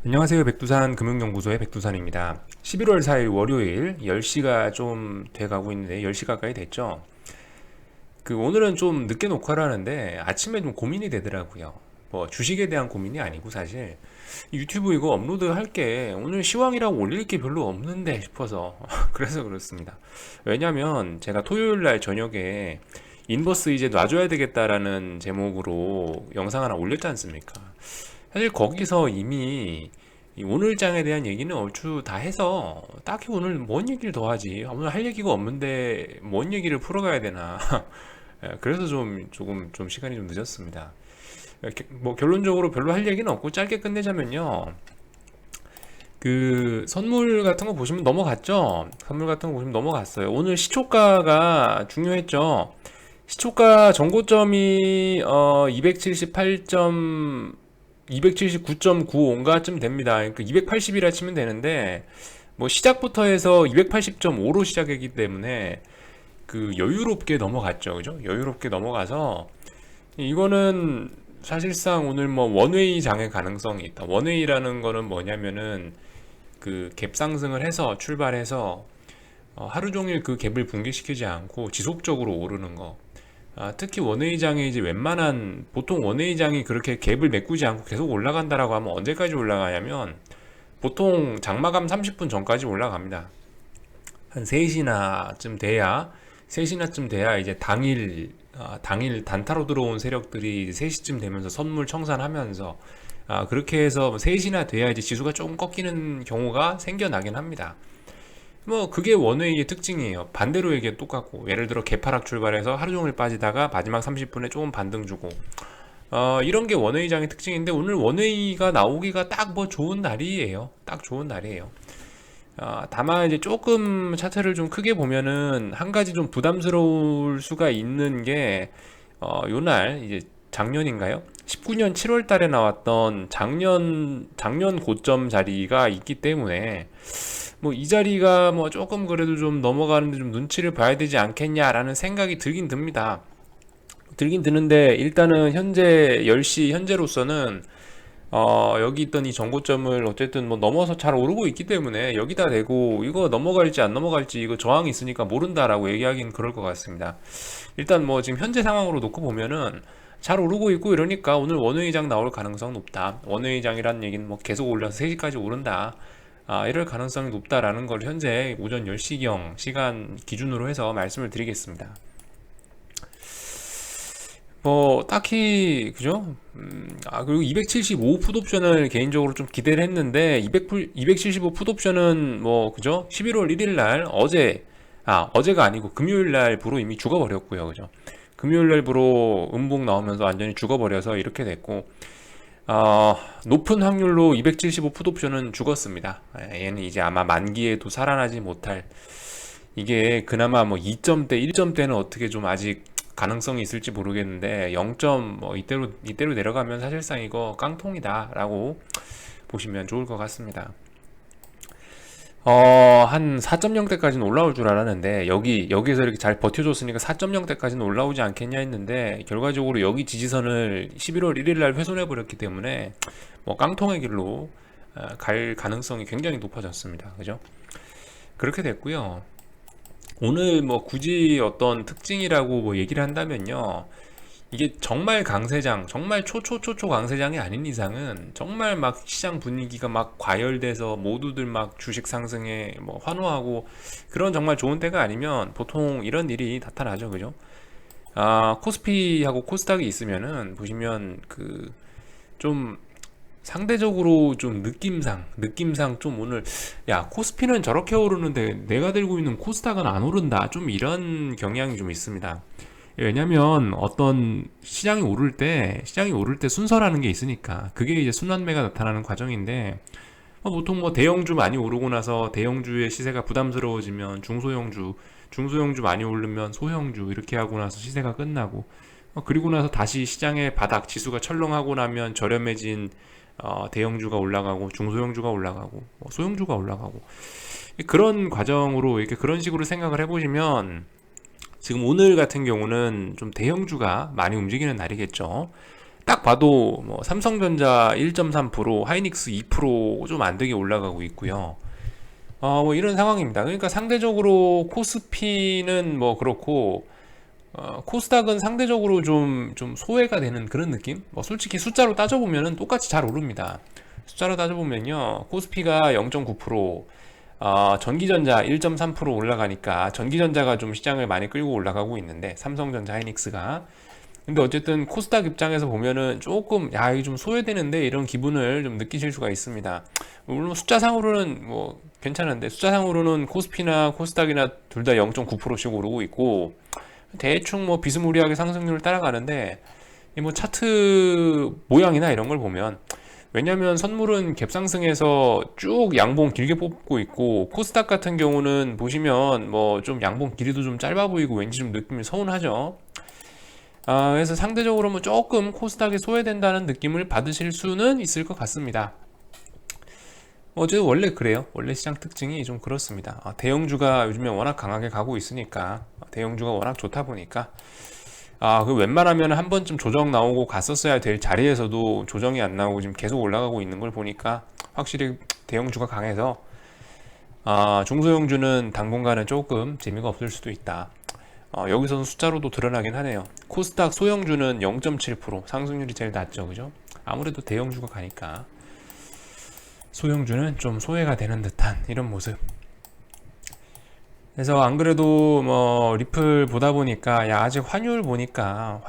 안녕하세요. 백두산 금융연구소의 백두산입니다. 11월 4일 월요일 10시가 좀 돼가고 있는데 10시 가까이 됐죠. 오늘은 좀 늦게 녹화를 하는데 아침에 좀 고민이 되더라고요. 뭐 주식에 대한 고민이 아니고 사실 유튜브 이거 업로드 할 게 오늘 시황이라고 올릴 게 별로 없는데 싶어서 그래서 그렇습니다. 왜냐면 제가 토요일 날 저녁에 인버스 이제 놔줘야 되겠다라는 제목으로 영상 하나 올렸지 않습니까? 사실 거기서 이미 이 오늘 장에 대한 얘기는 얼추 다 해서 딱히 오늘 뭔 얘기를 더 하지? 오늘 할 얘기가 없는데 뭔 얘기를 풀어가야 되나? 예, 그래서 조금 좀 시간이 좀 늦었습니다. 뭐 결론적으로 별로 할 얘기는 없고 짧게 끝내자면요. 선물 같은 거 보시면 넘어갔죠? 선물 같은 거 보시면 넘어갔어요. 오늘 시초가가 중요했죠? 시초가 전고점이 279.95인가쯤 됩니다. 그러니까 280이라 치면 되는데 뭐 시작부터 해서 280.5로 시작했기 때문에 여유롭게 넘어갔죠. 그죠? 여유롭게 넘어가서 이거는 사실상 오늘 뭐 원웨이 장의 가능성이 있다. 원웨이라는 거는 뭐냐면은 갭 상승을 해서 출발해서 하루 종일 그 갭을 붕괴시키지 않고 지속적으로 오르는 거. 특히 원웨이장이 이제 웬만한 보통 원웨이장이 그렇게 갭을 메꾸지 않고 계속 올라간다라고 하면 언제까지 올라가냐면 보통 장마감 30분 전까지 올라갑니다. 한 3시나쯤 돼야 이제 당일 단타로 들어온 세력들이 3시쯤 되면서 선물 청산하면서 그렇게 해서 3시나 돼야 이제 지수가 조금 꺾이는 경우가 생겨나긴 합니다. 뭐 그게 원웨이의 특징이에요. 반대로 얘기해 똑같고 예를 들어 개파락 출발해서 하루 종일 빠지다가 마지막 30분에 조금 반등 주고 이런 게 원웨이장의 특징인데 오늘 원웨이가 나오기가 딱 뭐 좋은 날이에요. 딱 좋은 날이에요. 다만 이제 조금 차트를 좀 크게 보면은 한 가지 좀 부담스러울 수가 있는 게 요날 이제 작년인가요? 19년 7월 달에 나왔던 작년 고점 자리가 있기 때문에 뭐 이 자리가 뭐 조금 그래도 좀 넘어가는데 좀 눈치를 봐야 되지 않겠냐라는 생각이 들긴 듭니다. 들긴 드는데 일단은 현재 10시 현재로서는 여기 있던 이 정고점을 어쨌든 뭐 넘어서 잘 오르고 있기 때문에 여기다 대고 이거 넘어갈지 안 넘어갈지 이거 저항이 있으니까 모른다라고 얘기하기는 그럴 것 같습니다. 일단 뭐 지금 현재 상황으로 놓고 보면은 잘 오르고 있고 이러니까 오늘 원웨이장 나올 가능성 높다. 원웨이장이라는 얘기는 뭐 계속 올려서 3시까지 오른다. 이럴 가능성이 높다라는 걸 현재 오전 10시경 시간 기준으로 해서 말씀을 드리겠습니다. 뭐 딱히 그죠? 그리고 275 풋옵션을 개인적으로 좀 기대를 했는데 275 풋옵션은 뭐 그죠? 11월 1일 날 어제가 아니고 금요일 날 부로 이미 죽어버렸고요. 그죠? 금요일 날 부로 음봉 나오면서 완전히 죽어버려서 이렇게 됐고 높은 확률로 275 풋옵션은 죽었습니다. 얘는 이제 아마 만기에도 살아나지 못할 이게 그나마 뭐 2점대, 1점대는 어떻게 좀 아직 가능성이 있을지 모르겠는데 0점 뭐 이대로 내려가면 사실상 이거 깡통이다라고 보시면 좋을 것 같습니다. 한 4.0대까지는 올라올 줄 알았는데 여기서 이렇게 잘 버텨줬으니까 4.0대까지는 올라오지 않겠냐 했는데 결과적으로 여기 지지선을 11월 1일 날 훼손해 버렸기 때문에 뭐 깡통의 길로 갈 가능성이 굉장히 높아졌습니다. 그죠? 그렇게 됐고요. 오늘 뭐 굳이 어떤 특징이라고 뭐 얘기를 한다면요. 이게 정말 강세장, 정말 초초초초 강세장이 아닌 이상은 정말 막 시장 분위기가 막 과열돼서 모두들 막 주식 상승에 뭐 환호하고 그런 정말 좋은 때가 아니면 보통 이런 일이 나타나죠. 그죠? 코스피하고 코스닥이 있으면은 보시면 좀 상대적으로 좀 느낌상 좀 오늘 야 코스피는 저렇게 오르는데 내가 들고 있는 코스닥은 안 오른다 좀 이런 경향이 좀 있습니다. 왜냐면 어떤 시장이 오를 때 순서라는 게 있으니까 그게 이제 순환매가 나타나는 과정인데 보통 뭐 대형주 많이 오르고 나서 대형주의 시세가 부담스러워지면 중소형주 많이 오르면 소형주 이렇게 하고 나서 시세가 끝나고 그리고 나서 다시 시장의 바닥 지수가 철렁하고 나면 저렴해진 대형주가 올라가고 중소형주가 올라가고 소형주가 올라가고 그런 과정으로 이렇게 그런 식으로 생각을 해보시면 지금 오늘 같은 경우는 좀 대형주가 많이 움직이는 날이겠죠. 딱 봐도 뭐 삼성전자 1.3%, 하이닉스 2%좀 안 되게 올라가고 있고요. 뭐 이런 상황입니다. 그러니까 상대적으로 코스피는 뭐 그렇고 코스닥은 상대적으로 좀 소외가 되는 그런 느낌? 뭐 솔직히 숫자로 따져보면은 똑같이 잘 오릅니다. 숫자로 따져보면요, 코스피가 0.9%, 전기전자 1.3% 올라가니까 전기전자가 좀 시장을 많이 끌고 올라가고 있는데, 삼성전자, 하이닉스가. 근데 어쨌든 코스닥 입장에서 보면은 조금 야 이게 좀 소외되는데 이런 기분을 좀 느끼실 수가 있습니다. 물론 숫자상으로는 뭐 괜찮은데, 숫자상으로는 코스피나 코스닥이나 둘 다 0.9%씩 오르고 있고 대충 뭐 비스무리하게 상승률을 따라가는데, 이 뭐 차트 모양이나 이런 걸 보면, 왜냐면 선물은 갭상승해서 쭉 양봉 길게 뽑고 있고, 코스닥 같은 경우는 보시면 뭐 좀 양봉 길이도 좀 짧아 보이고 왠지 좀 느낌이 서운하죠. 그래서 상대적으로 뭐 조금 코스닥이 소외된다는 느낌을 받으실 수는 있을 것 같습니다. 어제도 원래 그래요. 원래 시장 특징이 좀 그렇습니다. 대형주가 요즘에 워낙 강하게 가고 있으니까, 대형주가 워낙 좋다 보니까, 그 웬만하면 한 번쯤 조정 나오고 갔었어야 될 자리에서도 조정이 안 나오고 지금 계속 올라가고 있는 걸 보니까 확실히 대형주가 강해서, 중소형주는 당분간은 조금 재미가 없을 수도 있다. 여기서는 숫자로도 드러나긴 하네요. 코스닥 소형주는 0.7%, 상승률이 제일 낮죠, 그죠? 아무래도 대형주가 가니까 소형주는 좀 소외가 되는 듯한 이런 모습. 그래서 안 그래도 뭐 리플 보다 보니까, 야 아직 환율 보니까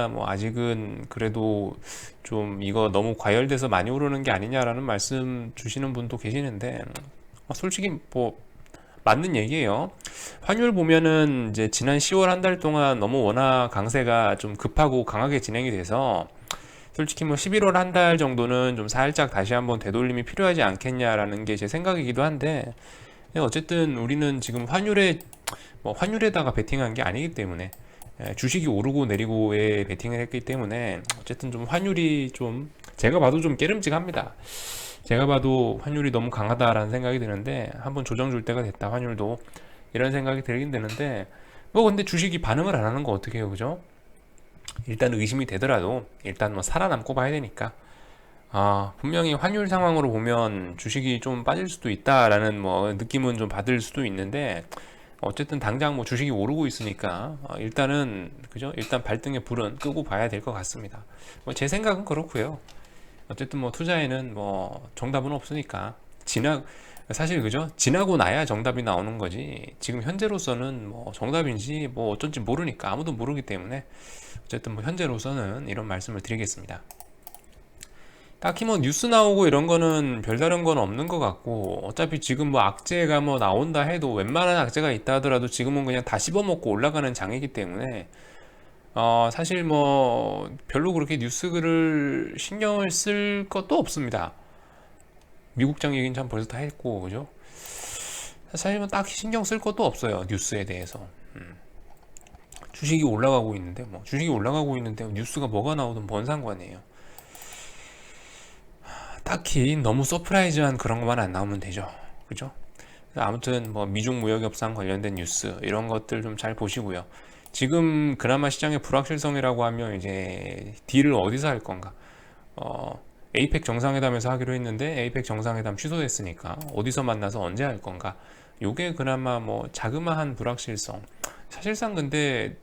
뭐 아직은 그래도 좀 이거 너무 과열돼서 많이 오르는 게 아니냐라는 말씀 주시는 분도 계시는데, 솔직히 뭐 맞는 얘기예요. 환율 보면은 이제 지난 10월 한 달 동안 너무 워낙 강세가 좀 급하고 강하게 진행이 돼서, 솔직히 뭐 11월 한 달 정도는 좀 살짝 다시 한번 되돌림이 필요하지 않겠냐라는 게 제 생각이기도 한데, 어쨌든 우리는 지금 환율에다가 베팅한 게 아니기 때문에, 주식이 오르고 내리고에 베팅을 했기 때문에 어쨌든 좀 환율이 좀 제가 봐도 좀 깨름직합니다. 제가 봐도 환율이 너무 강하다라는 생각이 드는데, 한번 조정 줄 때가 됐다 환율도, 이런 생각이 들긴 드는데, 뭐 근데 주식이 반응을 안 하는 거 어떻게 해요, 그죠? 일단 의심이 되더라도 일단 뭐 살아남고 봐야 되니까, 분명히 환율 상황으로 보면 주식이 좀 빠질 수도 있다라는 뭐 느낌은 좀 받을 수도 있는데, 어쨌든 당장 뭐 주식이 오르고 있으니까, 일단은 그죠? 일단 발등에 불은 끄고 봐야 될 것 같습니다. 뭐 제 생각은 그렇고요. 어쨌든 뭐 투자에는 뭐 정답은 없으니까, 사실 그죠? 지나고 나야 정답이 나오는 거지, 지금 현재로서는 뭐 정답인지 뭐 어쩐지 모르니까, 아무도 모르기 때문에 어쨌든 뭐 현재로서는 이런 말씀을 드리겠습니다. 딱히 뭐 뉴스 나오고 이런 거는 별다른 건 없는 것 같고, 어차피 지금 뭐 악재가 뭐 나온다 해도, 웬만한 악재가 있다 하더라도 지금은 그냥 다 씹어먹고 올라가는 장이기 때문에, 사실 뭐 별로 그렇게 뉴스를 신경을 쓸 것도 없습니다. 미국장 얘기는 참 벌써 다 했고, 그죠? 사실 뭐 딱히 신경 쓸 것도 없어요, 뉴스에 대해서. 주식이 올라가고 있는데 뉴스가 뭐가 나오든 뭔 상관이에요. 딱히 너무 서프라이즈한 그런 것만 안 나오면 되죠, 그죠? 아무튼 뭐 미중 무역 협상 관련된 뉴스 이런 것들 좀 잘 보시고요. 지금 그나마 시장의 불확실성이라고 하면, 이제 딜을 어디서 할 건가? 에이펙 정상회담에서 하기로 했는데 에이펙 정상회담 취소됐으니까 어디서 만나서 언제 할 건가? 요게 그나마 뭐 자그마한 불확실성. 사실상 근데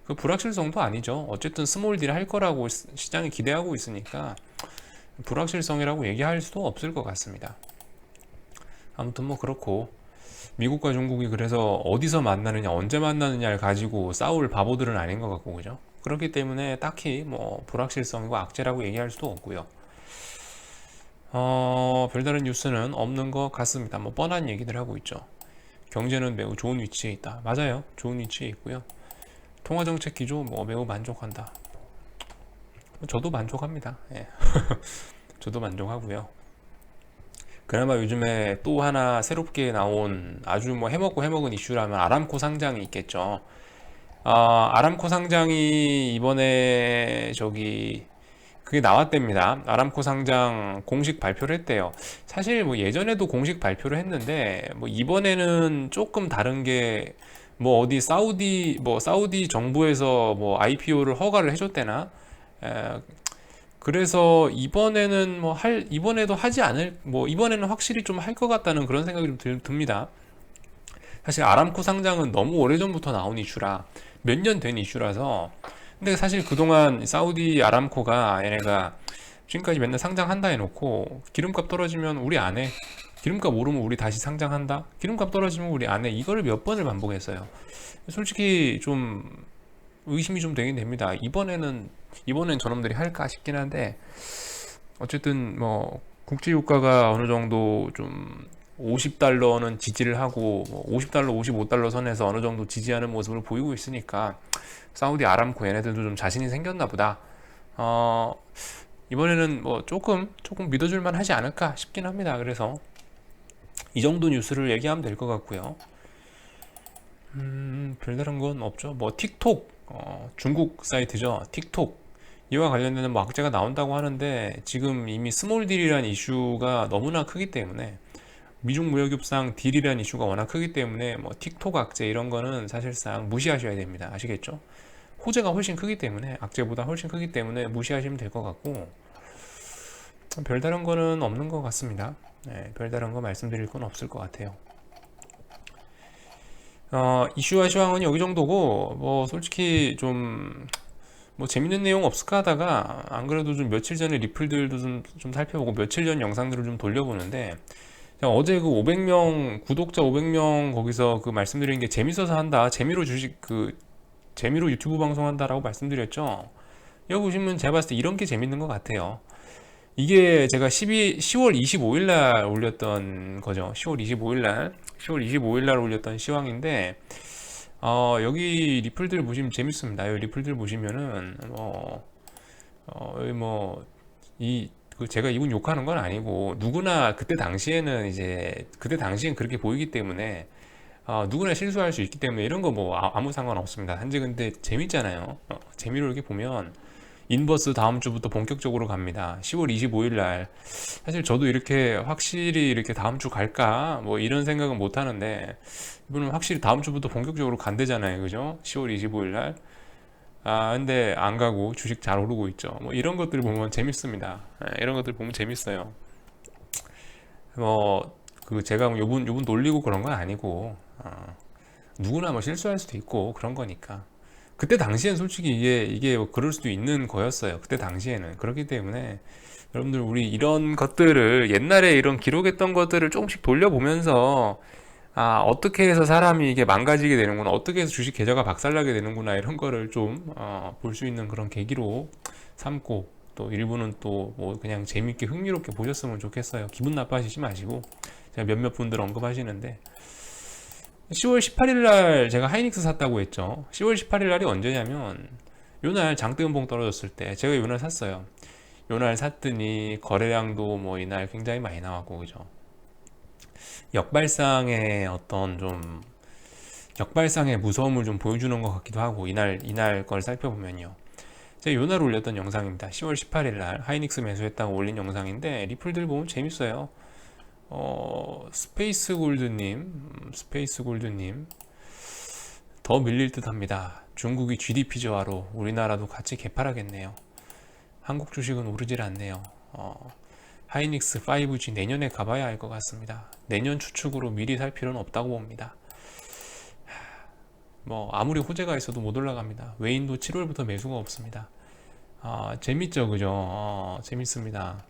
그 불확실성도 아니죠. 어쨌든 스몰 딜 할 거라고 시장이 기대하고 있으니까 불확실성이라고 얘기할 수도 없을 것 같습니다. 아무튼 뭐 그렇고, 미국과 중국이 그래서 어디서 만나느냐 언제 만나느냐를 가지고 싸울 바보들은 아닌 것 같고, 그죠? 그렇기 때문에 딱히 뭐 불확실성이고 악재라고 얘기할 수도 없고요. 별다른 뉴스는 없는 것 같습니다. 뭐 뻔한 얘기들 하고 있죠. 경제는 매우 좋은 위치에 있다. 맞아요, 좋은 위치에 있고요. 통화정책 기조 뭐 매우 만족한다. 저도 만족합니다. 예. 저도 만족하고요. 그나마 요즘에 또 하나 새롭게 나온 아주 뭐 해먹은 이슈라면 아람코 상장이 있겠죠. 아람코 상장이 이번에 그게 나왔답니다. 아람코 상장 공식 발표를 했대요. 사실 뭐 예전에도 공식 발표를 했는데, 뭐 이번에는 조금 다른 게, 뭐 사우디 정부에서 뭐 IPO를 허가를 해줬대나, 그래서 이번에는 이번에도 하지 않을, 이번에는 확실히 좀 할 것 같다는 그런 생각이 좀 듭니다. 사실 아람코 상장은 너무 오래전부터 나온 이슈라, 몇 년 된 이슈라서. 근데 사실 그동안 사우디 아람코가 얘네가 지금까지 맨날 상장한다 해놓고 기름값 떨어지면 우리 안 해. 기름값 오르면 우리 다시 상장한다. 기름값 떨어지면 우리 안 해. 이거를 몇 번을 반복했어요. 솔직히 좀 의심이 좀 되긴 됩니다. 이번엔 저놈들이 할까 싶긴 한데, 어쨌든 국제유가가 어느 정도 좀 50달러는 지지를 하고 50달러, 55달러 선에서 어느 정도 지지하는 모습을 보이고 있으니까 사우디 아람코 얘네들도 좀 자신이 생겼나 보다. 이번에는 조금 믿어줄만 하지 않을까 싶긴 합니다. 그래서 이 정도 뉴스를 얘기하면 될 것 같고요. 별다른 건 없죠. 틱톡, 중국 사이트죠. 틱톡. 이와 관련되는 악재가 나온다고 하는데, 지금 이미 스몰 딜이라는 이슈가 너무나 크기 때문에, 미중 무역 협상 딜이라는 이슈가 워낙 크기 때문에 틱톡 악재 이런 거는 사실상 무시하셔야 됩니다. 아시겠죠? 호재가 훨씬 크기 때문에, 악재보다 훨씬 크기 때문에 무시하시면 될 것 같고, 별다른 거는 없는 것 같습니다. 네, 별다른 거 말씀드릴 건 없을 것 같아요. 이슈와 시황은 여기 정도고, 솔직히 좀 재밌는 내용 없을까 하다가, 안 그래도 좀 며칠 전에 리플들도 좀 살펴보고 며칠 전 영상들을 좀 돌려보는데, 어제 그 500명 구독자 500명 거기서 그 말씀드린 게 재밌어서 한다, 재미로 유튜브 방송한다라고 말씀드렸죠. 여기 보시면 제가 봤을 때 이런 게 재밌는 것 같아요. 이게 제가 10월 25일 날 올렸던 거죠. 10월 25일 날 올렸던 시황인데, 여기 리플들 보시면 재밌습니다. 여기 리플들 보시면은, 여기 제가 이분 욕하는 건 아니고, 누구나 그때 당시엔 그렇게 보이기 때문에, 누구나 실수할 수 있기 때문에 이런 거 아무 상관 없습니다. 단지 근데 재밌잖아요. 재미로 이렇게 보면, 인버스 다음 주부터 본격적으로 갑니다. 10월 25일 날. 사실 저도 이렇게 확실히 이렇게 다음 주 갈까? 이런 생각은 못 하는데, 이분은 확실히 다음 주부터 본격적으로 간대잖아요. 그죠? 10월 25일 날. 근데 안 가고 주식 잘 오르고 있죠. 이런 것들 보면 재밌습니다. 이런 것들 보면 재밌어요. 제가 요분 놀리고 그런 건 아니고, 누구나 실수할 수도 있고 그런 거니까. 그때 당시엔 솔직히 이게 그럴 수도 있는 거였어요. 그때 당시에는. 그렇기 때문에 여러분들, 우리 이런 것들을, 옛날에 이런 기록했던 것들을 조금씩 돌려보면서, 어떻게 해서 사람이 이게 망가지게 되는구나, 어떻게 해서 주식 계좌가 박살나게 되는구나, 이런 거를 좀 볼 수 있는 그런 계기로 삼고, 또 일부는 또 그냥 재밌게 흥미롭게 보셨으면 좋겠어요. 기분 나빠하시지 마시고. 제가 몇몇 분들 언급하시는데, 10월 18일 날 제가 하이닉스 샀다고 했죠. 10월 18일 날이 언제냐면, 요날 장대음봉 떨어졌을 때 제가 요날 샀어요. 요날 샀더니 거래량도 이날 굉장히 많이 나왔고, 그죠? 역발상의 역발상의 무서움을 좀 보여주는 것 같기도 하고, 이날 걸 살펴보면요. 제가 요날 올렸던 영상입니다. 10월 18일 날 하이닉스 매수했다고 올린 영상인데, 리플들 보면 재밌어요. 스페이스 골드님, 더 밀릴 듯 합니다. 중국이 GDP 저하로 우리나라도 같이 개팔하겠네요. 한국 주식은 오르질 않네요. 하이닉스 5G 내년에 가봐야 할 것 같습니다. 내년 추측으로 미리 살 필요는 없다고 봅니다. 아무리 호재가 있어도 못 올라갑니다. 외인도 7월부터 매수가 없습니다. 재밌죠, 그죠? 재밌습니다.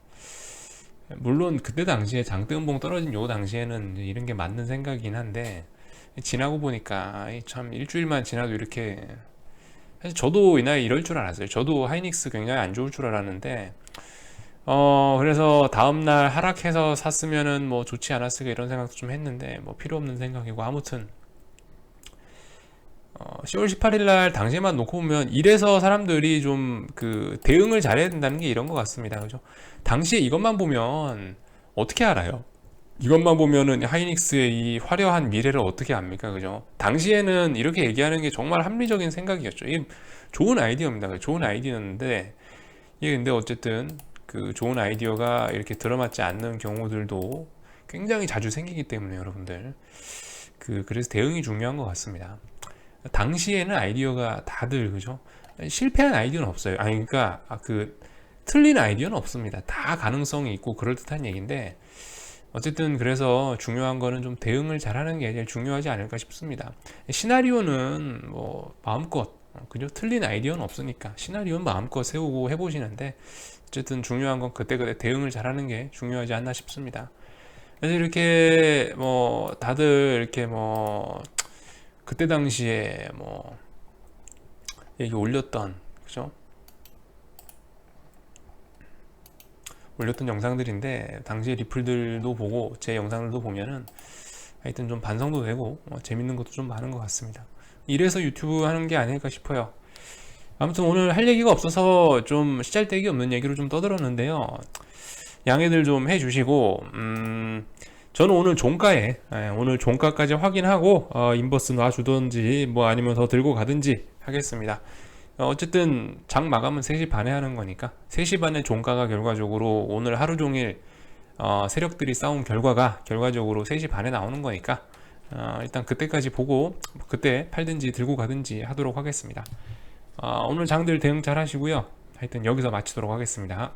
물론 그때 당시에 장대음봉 떨어진 요 당시에는 이런 게 맞는 생각이긴 한데, 지나고 보니까 참 일주일만 지나도 이렇게, 사실 저도 이 나이 이럴 줄 알았어요. 저도 하이닉스 굉장히 안 좋을 줄 알았는데, 그래서 다음날 하락해서 샀으면은 좋지 않았을까, 이런 생각도 좀 했는데, 필요 없는 생각이고. 아무튼 10월 18일 날 당시에만 놓고 보면, 이래서 사람들이 좀 대응을 잘해야 된다는 게 이런 것 같습니다. 그죠? 당시에 이것만 보면 어떻게 알아요? 이것만 보면은 하이닉스의 이 화려한 미래를 어떻게 압니까? 그죠? 당시에는 이렇게 얘기하는 게 정말 합리적인 생각이었죠. 이게 좋은 아이디어입니다. 좋은 아이디어인데, 이게 근데 어쨌든 좋은 아이디어가 이렇게 들어맞지 않는 경우들도 굉장히 자주 생기기 때문에, 여러분들, 그래서 대응이 중요한 것 같습니다. 당시에는 아이디어가 다들, 그죠? 실패한 아이디어는 없어요. 그러니까 틀린 아이디어는 없습니다. 다 가능성이 있고 그럴듯한 얘기인데, 어쨌든 그래서 중요한 거는 좀 대응을 잘하는 게 제일 중요하지 않을까 싶습니다. 시나리오는 뭐 마음껏, 그죠? 틀린 아이디어는 없으니까 시나리오는 마음껏 세우고 해보시는데, 어쨌든 중요한 건 그때그때 대응을 잘하는 게 중요하지 않나 싶습니다. 그래서 이렇게 뭐 다들 이렇게 뭐 그때 당시에 뭐 얘기 올렸던, 그죠? 올렸던 영상들인데, 당시에 리플들도 보고 제 영상들도 보면은 하여튼 좀 반성도 되고 재밌는 것도 좀 많은 것 같습니다. 이래서 유튜브 하는 게 아닐까 싶어요. 아무튼 오늘 할 얘기가 없어서 좀 시잘데기 없는 얘기로 좀 떠들었는데요. 양해들 좀 해주시고, 저는 오늘 종가에, 오늘 종가까지 확인하고 인버스 놔주던지 뭐 아니면 더 들고 가든지 하겠습니다. 어쨌든 장 마감은 3시 반에 하는 거니까 3시 반에 종가가 결과적으로 오늘 하루 종일 세력들이 싸운 결과가 결과적으로 3시 반에 나오는 거니까 일단 그때까지 보고 그때 팔든지 들고 가든지 하도록 하겠습니다. 오늘 장들 대응 잘 하시고요. 하여튼 여기서 마치도록 하겠습니다.